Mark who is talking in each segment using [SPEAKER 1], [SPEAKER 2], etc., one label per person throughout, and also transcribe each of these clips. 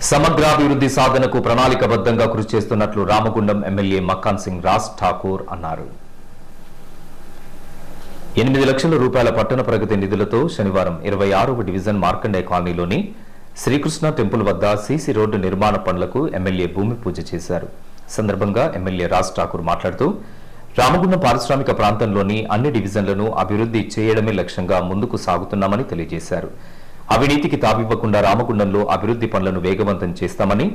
[SPEAKER 1] సమగ్రాభివృద్ధి సాధనకు ప్రణాళికబద్ధంగా కృషి చేస్తున్నట్లు రామగుండం ఎమ్మెల్యే మక్కాన్ సింగ్ రాజ్ ఠాకూర్ అన్నారు. 8 లక్షల రూపాయల పట్టణ ప్రగతి నిధులతో శనివారం 26వ డివిజన్ మార్కండేయ కాలనీలోని శ్రీకృష్ణ టెంపుల్ వద్ద సీసీ రోడ్డు నిర్మాణ పనులకు ఎమ్మెల్యే భూమి పూజ చేశారు. సందర్భంగా ఎమ్మెల్యే రాజ్ ఠాకూర్ మాట్లాడుతూ రామగుండం పారిశ్రామిక ప్రాంతంలోని అన్ని డివిజన్లను అభివృద్ధి చేయడమే లక్ష్యంగా ముందుకు సాగుతున్నామని తెలియజేశారు. అవినీతికి తావివ్వకుండా రామగుండంలో అభివృద్ధి పనులను వేగవంతం చేస్తామని,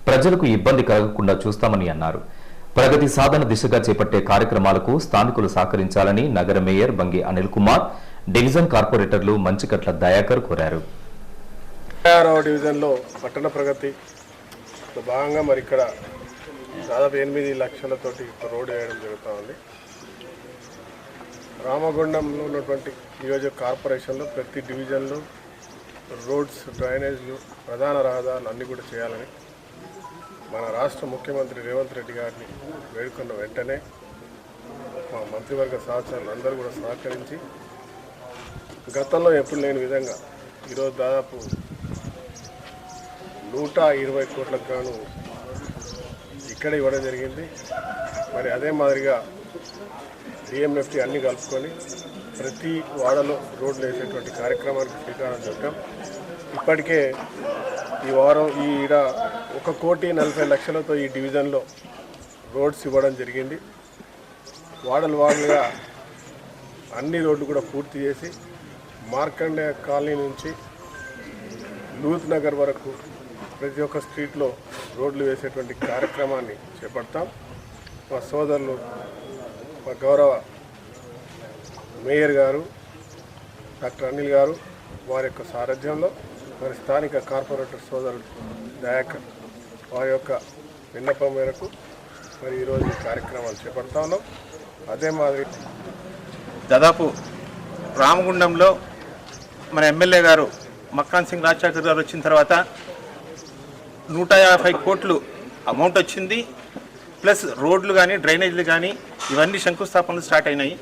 [SPEAKER 1] ప్రజలకు ఇబ్బంది కలగకుండా చూస్తామని అన్నారు. ప్రగతి సాధన దిశగా చేపట్టే కార్యక్రమాలకు స్థానికులు సహకరించాలని నగర మేయర్ బంగి అనిల్ కుమార్, డివిజన్ కార్పొరేటర్లు మంచికట్ల దయాకర్ కోరారు.
[SPEAKER 2] డివిజన్లో పట్టణ ప్రగతి భాగంగా మరి ఇక్కడ దాదాపు 8 లక్షలతోటి రోడ్డు వేయడం జరుగుతూ ఉంది. రామగుండంలో ఉన్నటువంటి నియోజక కార్పొరేషన్లో ప్రతి డివిజన్లో రోడ్స్, డ్రైనేజ్లు, ప్రధాన రహదారులు అన్నీ కూడా చేయాలని మన రాష్ట్ర ముఖ్యమంత్రి రేవంత్ రెడ్డి గారిని వేడుకున్న వెంటనే మా మంత్రివర్గ సహచరులు అందరూ కూడా సహకరించి గతంలో ఎప్పుడు లేని విధంగా ఈరోజు దాదాపు 120 కోట్లకు గాను ఇక్కడ ఇవ్వడం జరిగింది. మరి అదే మాదిరిగా డిఎంఎఫ్టీ అన్నీ కలుపుకొని ప్రతి వాడలో రోడ్లు వేసేటువంటి కార్యక్రమానికి శ్రీకారం చుట్టాం. ఇప్పటికే ఈ వారం ఈడ 1,40,00,000తో ఈ డివిజన్లో రోడ్స్ ఇవ్వడం జరిగింది. వాడలుగా అన్ని రోడ్లు కూడా పూర్తి చేసి మార్కండేయ కాలనీ నుంచి లూత్ నగర్ వరకు ప్రతి ఒక్క స్ట్రీట్లో రోడ్లు వేసేటువంటి కార్యక్రమాన్ని చేపడతాం. మా సోదరులు, మా గౌరవ మేయర్ గారు డాక్టర్ అనిల్ గారు వారి యొక్క సారథ్యంలో మరి స్థానిక కార్పొరేటర్ సోదరుడు దయాకర్ వారి యొక్క విన్నపం మేరకు మరి ఈరోజు ఈ కార్యక్రమాలు చేపడతా ఉన్నాం. అదే మాదిరి
[SPEAKER 3] దాదాపు రామగుండంలో మన ఎమ్మెల్యే గారు మక్కాన్ సింగ్ రాజ్ ఠాకూర్ గారు వచ్చిన తర్వాత 150 కోట్లు అమౌంట్ వచ్చింది. ప్లస్ రోడ్లు కానీ, డ్రైనేజ్లు కానీ ఇవన్నీ శంకుస్థాపనలు స్టార్ట్ అయినాయి.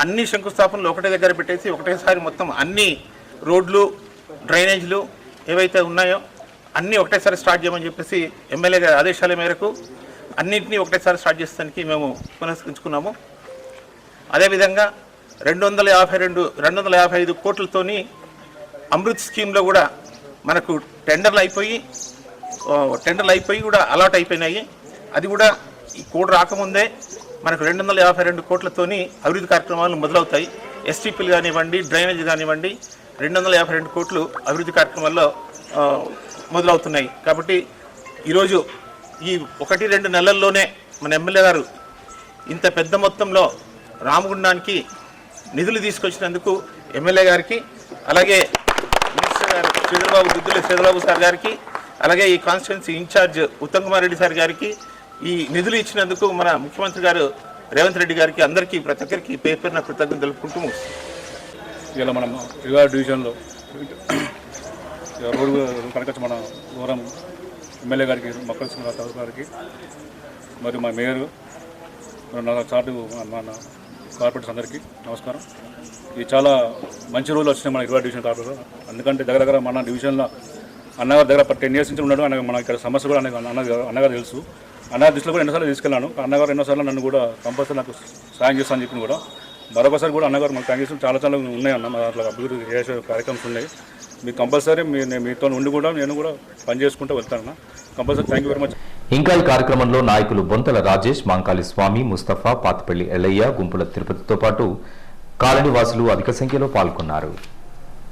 [SPEAKER 3] అన్ని శంకుస్థాపనలు ఒకటే దగ్గర పెట్టేసి ఒకటేసారి మొత్తం అన్ని రోడ్లు, డ్రైనేజ్లు ఏవైతే ఉన్నాయో అన్నీ ఒకటేసారి స్టార్ట్ చేయమని చెప్పేసి ఎమ్మెల్యే గారి ఆదేశాల మేరకు అన్నింటినీ ఒకటేసారి స్టార్ట్ చేసేదానికి మేము పునస్కరించుకున్నాము. అదేవిధంగా 255 కోట్లతోని అమృత్ స్కీమ్లో కూడా మనకు టెండర్లు అయిపోయి కూడా అలాట్ అయిపోయినాయి. అది కూడా ఈ కోడ్ రాకముందే మనకు 252 కోట్లతోని అభివృద్ధి కార్యక్రమాలు మొదలవుతాయి. ఎస్టీపీలు కానివ్వండి, డ్రైనేజ్ కానివ్వండి, 252 కోట్లు అభివృద్ధి కార్యక్రమాల్లో మొదలవుతున్నాయి. కాబట్టి ఈరోజు ఈ 1-2 నెలల్లోనే మన ఎమ్మెల్యే గారు ఇంత పెద్ద మొత్తంలో రామగుండానికి నిధులు తీసుకొచ్చినందుకు ఎమ్మెల్యే గారికి, అలాగే మినిస్టర్ గారు శ్రీధరబాబు సార్ గారికి, అలాగే ఈ constituency in-charge Uttam Kumar Reddy sir గారికి ఈ నిధులు ఇచ్చినందుకు మన ముఖ్యమంత్రి గారు రేవంత్ రెడ్డి గారికి అందరికీ ప్రతి ఒక్కరికి పేరున కృతజ్ఞతలు తెలుపుకుంటూ
[SPEAKER 4] ఇలా మనం 26 డివిజన్లో రోడ్డు కనుక మన దూరం ఎమ్మెల్యే గారికి, మక్కాన్ సింగ్ రాజ్ ఠాకూర్ గారికి, మరియు మా మేయర్, నా చాటు మన కార్పొరేటర్స్ అందరికీ నమస్కారం. ఇది చాలా మంచి రోజులు వచ్చినాయి మన 26 డివిజన్ కార్పొరేటర్. ఎందుకంటే దగ్గర మన డివిజన్లో అన్నగారి దగ్గర 10 ఇయర్స్ నుంచి ఉన్నాడు. మన ఇక్కడ సమస్య కూడా అన్నగారు తెలుసు. అన్నగారి దృష్టిలో కూడా ఎన్నోసార్లు తీసుకెళ్ళాను. అన్నగారు ఎన్నోసార్లు నన్ను కూడా కంపల్సరీ నాకు సాయం చేస్తానని చెప్పి కూడా మరొకసారి కూడా అన్నగారు మనకు థ్యాంక్ యూ. చాలా ఉన్నాయన్న మా దాంట్లో అభివృద్ధి చేసే కార్యక్రమాలు ఉన్నాయి. మీకు కంపల్సరీ మీతో ఉండి కూడా నేను కూడా పని చేసుకుంటూ వెళ్తానన్న. Compulsory thank you very much.
[SPEAKER 1] ఇంకా ఈ కార్యక్రమంలో నాయకులు బొంతల రాజేష్, మాంకాళి స్వామి, ముస్తఫా, పాతిపల్లి ఎల్లయ్య, గుంపుల తిరుపతితో పాటు కాలనీ వాసులు అధిక సంఖ్యలో పాల్గొన్నారు.